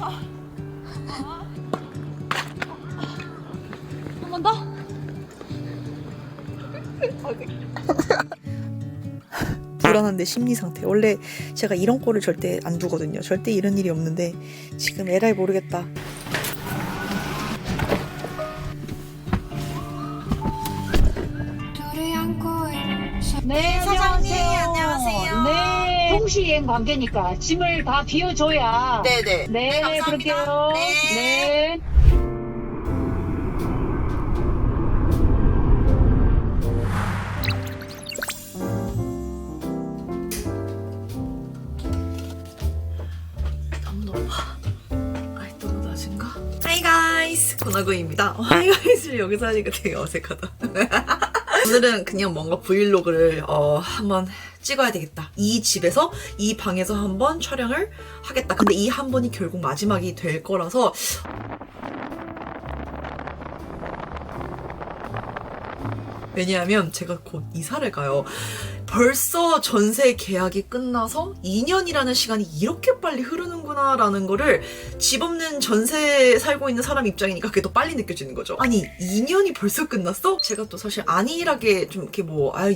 한 번 더? 불안한데 심리 상태. 원래 제가 이런 꼴을 절대 안 두거든요. 절대 이런 일이 없는데 지금 에라이 모르겠다. 네, 사장님, 안녕하세요. 안녕하세요. 네, 동시여행 관계니까 짐을 다 비워줘야. 네네. 네, 감사합니다. 그럴게요. 네. 네. 너무 높아. 아이, 너무 낮은가? Hi guys! 고나구입니다. Hi guys를 여기서 하니까 되게 어색하다. 오늘은 그냥 뭔가 브이로그를 한번 찍어야 되겠다. 이 집에서, 이 방에서 한번 촬영을 하겠다. 근데 이 한 번이 결국 마지막이 될 거라서 왜냐하면 제가 곧 이사를 가요. 벌써 전세 계약이 끝나서 2년이라는 시간이 이렇게 빨리 흐르는구나 라는 거를 집 없는 전세 살고 있는 사람 입장이니까 그게 더 빨리 느껴지는 거죠. 아니 2년이 벌써 끝났어? 제가 또 사실 안일하게 좀 이렇게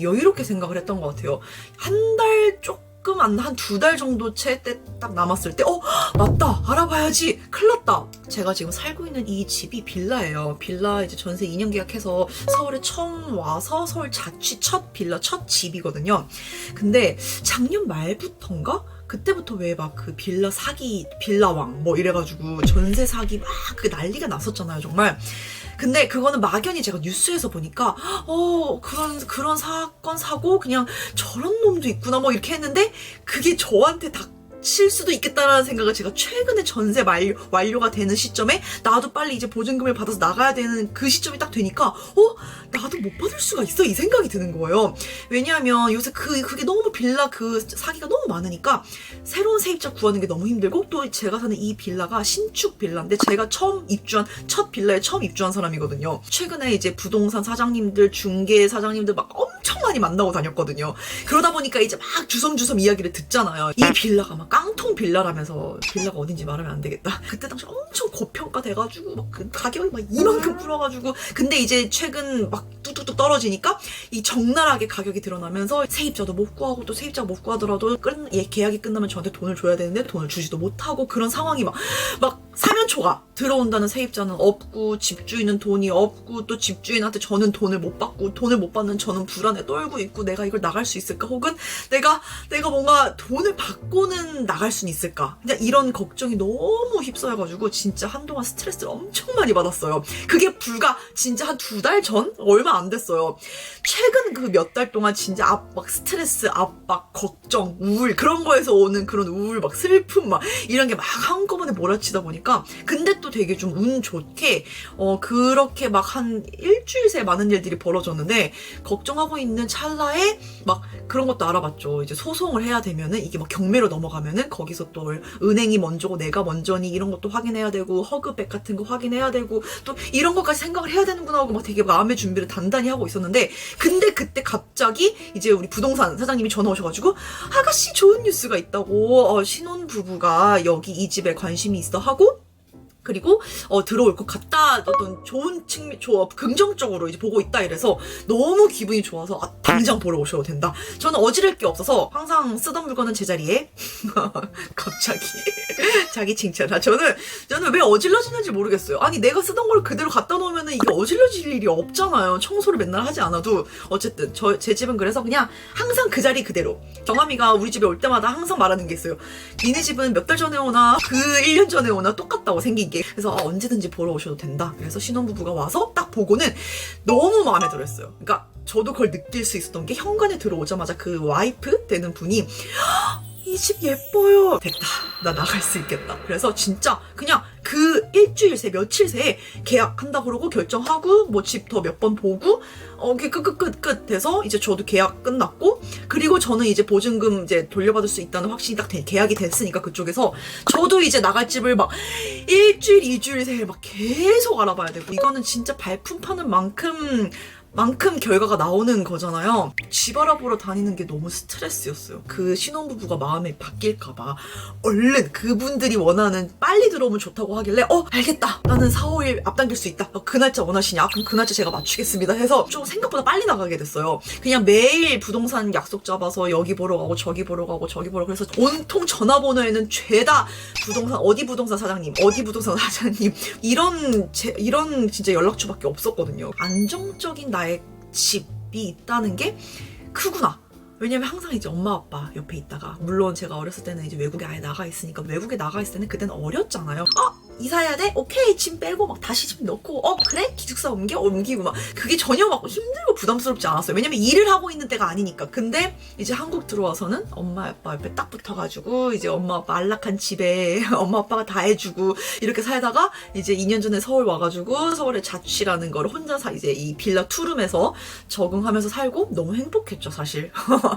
여유롭게 생각을 했던 것 같아요. 한 달 조금 안 한 2달 정도 채 때 딱 남았을 때 맞다 알아봐야지 큰일 났다. 제가 지금 살고 있는 이 집이 빌라예요. 빌라 이제 전세 2년 계약해서 서울에 처음 와서 서울 자취 첫 빌라 첫 집이거든요. 근데 작년 말부터인가? 그때부터 왜 막 그 빌라 사기 빌라왕 뭐 이래가지고 전세 사기 막 그 난리가 났었잖아요 정말. 근데 그거는 막연히 제가 뉴스에서 보니까 그런 사건 사고 그냥 저런 놈도 있구나 뭐 이렇게 했는데 그게 저한테 닥칠 수도 있겠다라는 생각을 제가 최근에 전세 완료가 되는 시점에 나도 빨리 이제 보증금을 받아서 나가야 되는 그 시점이 딱 되니까 나도 못 받을 수가 있어 이 생각이 드는 거예요. 왜냐하면 요새 그게 너무 빌라 그 사기가 너무 많으니까 새로운 세입자 구하는 게 너무 힘들고 또 제가 사는 이 빌라가 신축 빌라인데 제가 첫 빌라에 처음 입주한 사람이거든요. 최근에 이제 부동산 사장님들 중개 사장님들 막 엄청 많이 만나고 다녔거든요. 그러다 보니까 이제 막 주섬주섬 이야기를 듣잖아요. 이 빌라가 막 깡통 빌라라면서 빌라가 어딘지 말하면 안 되겠다. 그때 당시 엄청 고평가 돼가지고 막 그 가격이 막 이만큼 불어가지고 근데 이제 최근 막 뚝뚝뚝 떨어지니까 이 적나라하게 가격이 드러나면서 세입자도 못 구하고 또 세입자 못 구하더라도 계약이 끝나면 저한테 돈을 줘야 되는데 돈을 주지도 못하고 그런 상황이 막 사면초가 들어온다는 세입자는 없고 집주인은 돈이 없고 또 집주인한테 저는 돈을 못 받고 돈을 못 받는 저는 불안에 떨고 있고 내가 이걸 나갈 수 있을까 혹은 내가 뭔가 돈을 받고는 나갈 수는 있을까 그냥 이런 걱정이 너무 휩싸여가지고 진짜 한동안 스트레스를 엄청 많이 받았어요. 그게 불과 진짜 한 2달 전? 얼마 안 됐어요. 최근 그 몇 달 동안 진짜 스트레스, 압박, 걱정, 우울 그런 거에서 오는 그런 우울 슬픔 이런 게 막 한꺼번에 몰아치다 보니까 근데 또 되게 좀 운 좋게 그렇게 한 일주일 새에 많은 일들이 벌어졌는데 걱정하고 있는 찰나에 그런 것도 알아봤죠. 이제 소송을 해야 되면은 이게 경매로 넘어가면은 거기서 또 은행이 먼저고 내가 먼저니 이런 것도 확인해야 되고 허그백 같은 거 확인해야 되고 또 이런 것까지 생각을 해야 되는구나 하고 되게 마음의 준비를 단단히 하고 있었는데 근데 그때 갑자기 이제 우리 부동산 사장님이 전화 오셔가지고 아가씨 좋은 뉴스가 있다고 신혼부부가 여기 이 집에 관심이 있어 하고 그리고 들어올 것 같다 어떤 좋은 측면 긍정적으로 이제 보고 있다 이래서 너무 기분이 좋아서 당장 보러 오셔도 된다. 저는 어지를 게 없어서 항상 쓰던 물건은 제자리에 갑자기 자기 칭찬. 저는 왜 어질러지는지 모르겠어요. 아니 내가 쓰던 걸 그대로 갖다 놓으면은 이게 어질러질 일이 없잖아요. 청소를 맨날 하지 않아도 어쨌든 제 집은 그래서 그냥 항상 그 자리 그대로. 정함이가 우리 집에 올 때마다 항상 말하는 게 있어요. 니네 집은 몇 달 전에 오나 그 1년 전에 오나 똑같다고 생긴 게. 그래서 언제든지 보러 오셔도 된다. 그래서 신혼부부가 와서 딱 보고는 너무 마음에 들었어요. 그러니까 저도 그걸 느낄 수 있었던 게 현관에 들어오자마자 그 와이프 되는 분이 이 집 예뻐요. 됐다. 나 나갈 수 있겠다. 그래서 진짜 그냥 그 일주일 새 며칠 새에 계약한다 그러고 결정하고 집 더 몇 번 보고 끝 돼서 이제 저도 계약 끝났고 그리고 저는 이제 보증금 이제 돌려받을 수 있다는 확신이 딱 계약이 됐으니까 그쪽에서 저도 이제 나갈 집을 일주일 2주일 새에 계속 알아봐야 되고 이거는 진짜 발품 파는 만큼 만큼 결과가 나오는 거잖아요. 집 알아보러 다니는 게 너무 스트레스였어요. 그 신혼부부가 마음이 바뀔까봐 얼른 그분들이 원하는 빨리 들어오면 좋다고 하길래 알겠다. 나는 4, 5일 앞당길 수 있다. 그 날짜 원하시냐? 그럼 그 날짜 제가 맞추겠습니다 해서 좀 생각보다 빨리 나가게 됐어요. 그냥 매일 부동산 약속 잡아서 여기 보러 가고 저기 보러 가고 저기 보러 가고 그래서 온통 전화번호에는 죄다 부동산 어디 부동산 사장님 어디 부동산 사장님 이런 진짜 연락처밖에 없었거든요. 안정적인 나의 집이 있다는 게 크구나. 왜냐면 항상 이제 엄마 아빠 옆에 있다가 물론 제가 어렸을 때는 이제 외국에 아예 나가 있으니까 외국에 나가 있을 때는 그때는 어렸잖아요. 이사해야 돼? 오케이 짐 빼고 막 다시 짐 넣고 그래? 기숙사 옮기고 막 그게 전혀 막 힘들고 부담스럽지 않았어요. 왜냐면 일을 하고 있는 때가 아니니까. 근데 이제 한국 들어와서는 엄마 아빠 옆에 딱 붙어가지고 이제 엄마 아빠 안락한 집에 엄마 아빠가 다 해주고 이렇게 살다가 이제 2년 전에 서울 와가지고 서울에 자취라는 걸 혼자 이제 이 빌라 투룸에서 적응하면서 살고 너무 행복했죠 사실.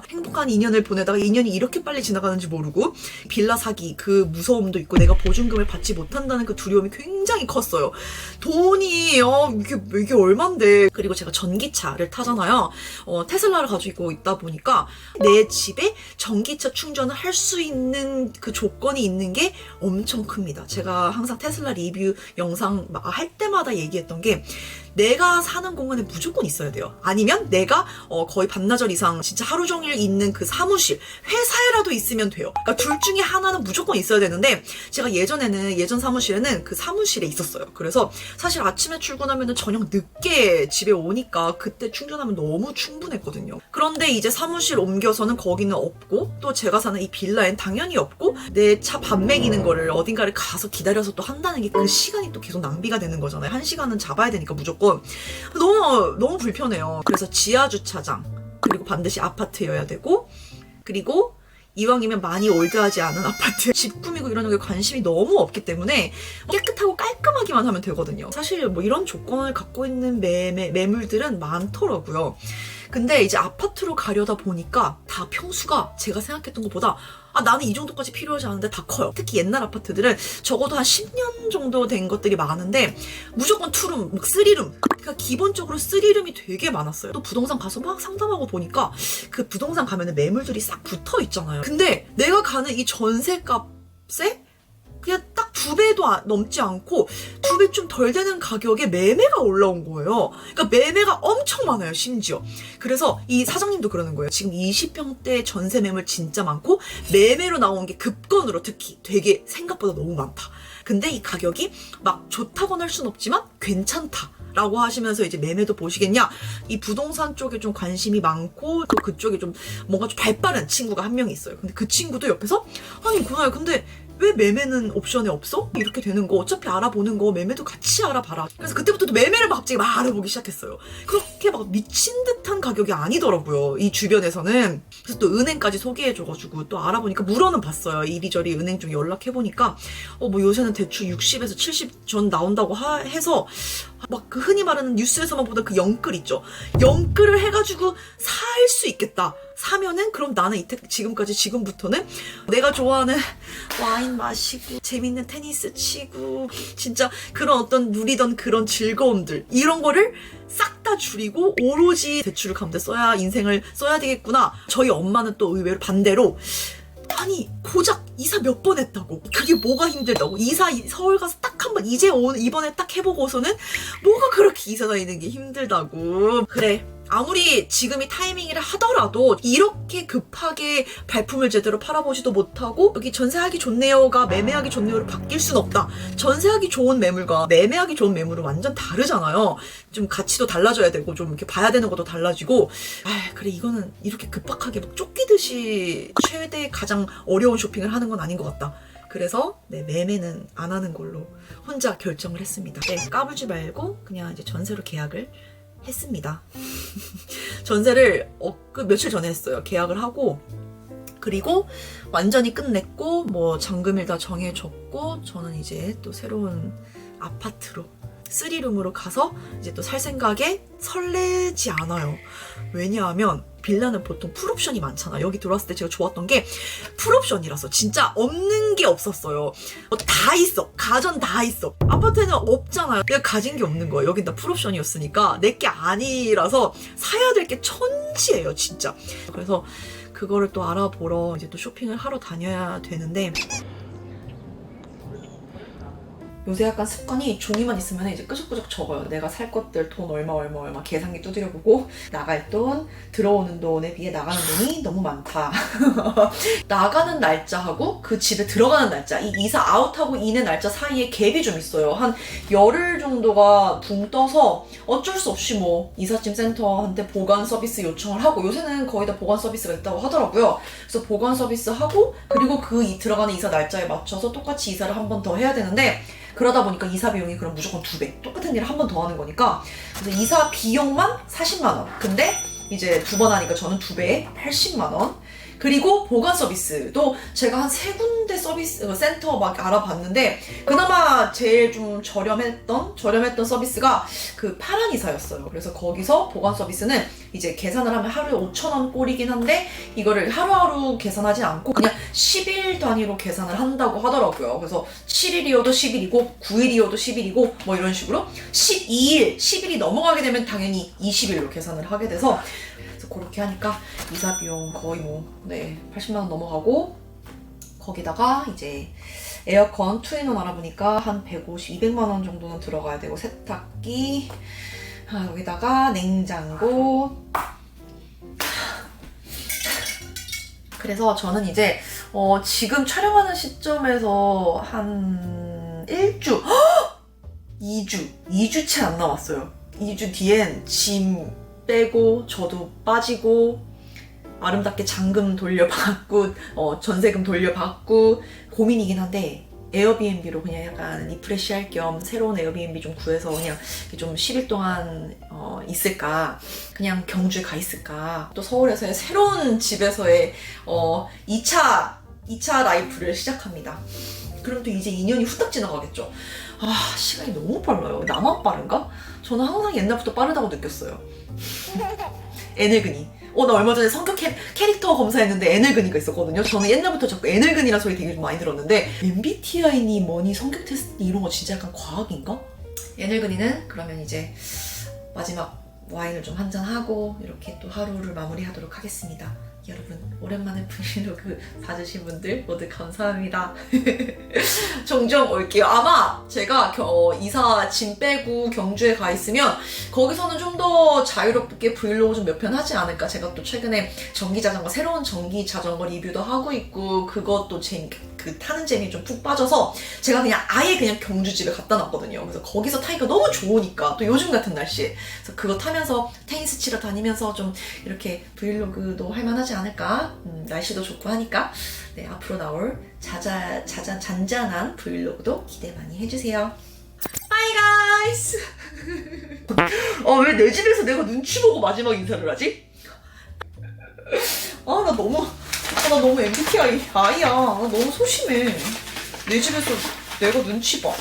행복한 2년을 보내다가 2년이 이렇게 빨리 지나가는지 모르고 빌라 사기 그 무서움도 있고 내가 보증금을 받지 못한다는 그 두려움이 굉장히 컸어요. 돈이 이게 얼만데. 그리고 제가 전기차를 타잖아요. 테슬라를 가지고 있다 보니까 내 집에 전기차 충전을 할 수 있는 그 조건이 있는 게 엄청 큽니다. 제가 항상 테슬라 리뷰 영상 할 때마다 얘기했던 게 내가 사는 공간에 무조건 있어야 돼요. 아니면 내가 거의 반나절 이상 진짜 하루 종일 있는 그 사무실, 회사에라도 있으면 돼요. 그러니까 둘 중에 하나는 무조건 있어야 되는데 제가 예전 사무실에는 그 사무실에 있었어요. 그래서 사실 아침에 출근하면 저녁 늦게 집에 오니까 그때 충전하면 너무 충분했거든요. 그런데 이제 사무실 옮겨서는 거기는 없고 또 제가 사는 이 빌라엔 당연히 없고 내 차 밥 먹이는 거를 어딘가를 가서 기다려서 또 한다는 게 그 시간이 또 계속 낭비가 되는 거잖아요. 1시간은 잡아야 되니까 무조건. 너무 불편해요. 그래서 지하 주차장 그리고 반드시 아파트여야 되고 그리고 이왕이면 많이 올드하지 않은 아파트. 집 꾸미고 이러는 게 관심이 너무 없기 때문에 깨끗하고 깔끔하기만 하면 되거든요. 사실 뭐 이런 조건을 갖고 있는 매물들은 많더라고요. 근데 이제 아파트로 가려다 보니까 다 평수가 제가 생각했던 것보다 나는 이 정도까지 필요하지 않은데 다 커요. 특히 옛날 아파트들은 적어도 한 10년 정도 된 것들이 많은데 무조건 투룸, 막 3룸. 그러니까 기본적으로 3룸이 되게 많았어요. 또 부동산 가서 막 상담하고 보니까 그 부동산 가면은 매물들이 싹 붙어 있잖아요. 근데 내가 가는 이 전세값에 그냥 딱 2배도 넘지 않고 2배 좀 덜 되는 가격에 매매가 올라온 거예요. 그러니까 매매가 엄청 많아요, 심지어. 그래서 이 사장님도 그러는 거예요. 지금 20평대 전세 매물 진짜 많고 매매로 나온 게 급건으로 특히 되게 생각보다 너무 많다. 근데 이 가격이 막 좋다고는 할 순 없지만 괜찮다. 라고 하시면서 이제 매매도 보시겠냐? 이 부동산 쪽에 좀 관심이 많고 또 그쪽에 좀 뭔가 좀 발빠른 친구가 한 명 있어요. 근데 그 친구도 옆에서 아니 구나야 근데 왜 매매는 옵션에 없어? 이렇게 되는 거 어차피 알아보는 거 매매도 같이 알아봐라. 그래서 그때부터 또 매매를 막 갑자기 막 알아보기 시작했어요. 그렇게 막 미친 듯한 가격이 아니더라고요. 이 주변에서는. 그래서 또 은행까지 소개해줘가지고 또 알아보니까 물어는 봤어요. 이리저리 은행 쪽에 연락해보니까 뭐 요새는 대출 60에서 70 전 나온다고 해서 막 그 흔히 말하는 뉴스에서만 보던 그 영끌 있죠. 영끌을 해가지고 살 수 있겠다. 사면은 그럼 나는 지금부터는 내가 좋아하는 와인 마시고 재밌는 테니스 치고 진짜 그런 어떤 누리던 그런 즐거움들 이런 거를 싹 다 줄이고 오로지 대출을 갚는데 인생을 써야 되겠구나. 저희 엄마는 또 의외로 반대로 아니 고작 이사 몇 번 했다고 그게 뭐가 힘들다고 이사 서울 가서 딱 한 번 이번에 딱 해보고서는 뭐가 그렇게 이사 다니는 게 힘들다고. 그래 아무리 지금이 타이밍이라 하더라도 이렇게 급하게 발품을 제대로 팔아보지도 못하고 여기 전세하기 좋네요가 매매하기 좋네요로 바뀔 순 없다. 전세하기 좋은 매물과 매매하기 좋은 매물은 완전 다르잖아요. 좀 가치도 달라져야 되고 좀 이렇게 봐야 되는 것도 달라지고 그래 이거는 이렇게 급박하게 막 쫓기듯이 최대 가장 어려운 쇼핑을 하는 건 아닌 것 같다. 그래서 매매는 안 하는 걸로 혼자 결정을 했습니다. 까불지 말고 그냥 이제 전세로 계약을 했습니다. 전세를 며칠 전에 했어요. 계약을 하고 그리고 완전히 끝냈고 뭐 잔금일 다 정해졌고 저는 이제 또 새로운 아파트로 3룸으로 가서 이제 또 살 생각에 설레지 않아요. 왜냐하면 빌라는 보통 풀옵션이 많잖아. 여기 들어왔을 때 제가 좋았던 게 풀옵션이라서 진짜 없는 게 없었어요. 다 있어. 가전 다 있어. 아파트에는 없잖아요. 내가 가진 게 없는 거예요. 여긴 다 풀옵션이었으니까 내 게 아니라서 사야 될 게 천지예요, 진짜. 그래서 그거를 또 알아보러 이제 또 쇼핑을 하러 다녀야 되는데, 요새 약간 습관이 종이만 있으면 이제 끄적끄적 적어요. 내가 살 것들 돈 얼마 계산기 두드려보고 나갈 돈, 들어오는 돈에 비해 나가는 돈이 너무 많다. 나가는 날짜하고 그 집에 들어가는 날짜, 이 이사 아웃하고 인의 날짜 사이에 갭이 좀 있어요. 한 열흘 정도가 붕 떠서 어쩔 수 없이 뭐 이삿짐 센터한테 보관 서비스 요청을 하고, 요새는 거의 다 보관 서비스가 있다고 하더라고요. 그래서 보관 서비스 하고, 그리고 그 들어가는 이사 날짜에 맞춰서 똑같이 이사를 한 번 더 해야 되는데, 그러다 보니까 이사 비용이 그럼 무조건 2배. 똑같은 일을 한 번 더 하는 거니까. 그래서 이사 비용만 40만 원. 근데 이제 2번 하니까 저는 2배에 80만 원. 그리고 보관 서비스도 제가 한 3군데 서비스 센터 막 알아봤는데, 그나마 제일 좀 저렴했던 서비스가 그 파란 이사였어요. 그래서 거기서 보관 서비스는 이제 계산을 하면 하루에 5,000원 꼴이긴 한데, 이거를 하루하루 계산하지 않고 그냥 10일 단위로 계산을 한다고 하더라고요. 그래서 7일이어도 10일이고 9일이어도 10일이고 뭐 이런 식으로 10일이 넘어가게 되면 당연히 20일로 계산을 하게 돼서, 그렇게 하니까 이사 비용 거의 80만 원 넘어가고, 거기다가 이제 에어컨 2인원 알아보니까 한 200만 원 정도는 들어가야 되고, 세탁기, 여기다가 냉장고. 그래서 저는 이제 지금 촬영하는 시점에서 한 2주채 안 남았어요. 2주 뒤엔 짐 빼고 저도 빠지고 아름답게 잔금 돌려받고 전세금 돌려받고 고민이긴 한데, 에어비앤비로 그냥 약간 리프레시 할 겸 새로운 에어비앤비 좀 구해서 그냥 좀 10일 동안 있을까, 그냥 경주에 가 있을까, 또 서울에서의 새로운 집에서의 2차 라이프를 시작합니다. 그럼 또 이제 2년이 후딱 지나가겠죠. 시간이 너무 빨라요. 나만 빠른가? 저는 항상 옛날부터 빠르다고 느꼈어요. 애늙은이. 나 얼마 전에 성격 캐릭터 검사했는데 애늙은이가 있었거든요. 저는 옛날부터 자꾸 애늙은이라는 소리 되게 많이 들었는데, MBTI니 뭐니 성격 테스트 이런 거 진짜 약간 과학인가? 애늙은이는 그러면 이제 마지막 와인을 좀 한잔하고 이렇게 또 하루를 마무리하도록 하겠습니다. 여러분, 오랜만에 브이로그 봐주신 분들 모두 감사합니다. 종종 올게요. 아마 제가 이사 짐 빼고 경주에 가 있으면 거기서는 좀 더 자유롭게 브이로그 좀 몇 편 하지 않을까. 제가 또 최근에 새로운 전기 자전거 리뷰도 하고 있고, 그것도 그 타는 재미에 좀 푹 빠져서 제가 아예 그냥 경주집에 갖다 놨거든요. 그래서 거기서 타기가 너무 좋으니까, 또 요즘 같은 날씨에. 그래서 그거 타면서 테니스 치러 다니면서 좀 이렇게 브이로그도 할만하지 않을까. 날씨도 좋고 하니까. 네, 앞으로 나올 잔잔한 브이로그도 기대 많이 해주세요. Bye guys! 왜 내 집에서 내가 눈치 보고 마지막 인사를 하지? 나 너무 MBTI 아이야. 나 너무 소심해. 내 집에서 내가 눈치 봐.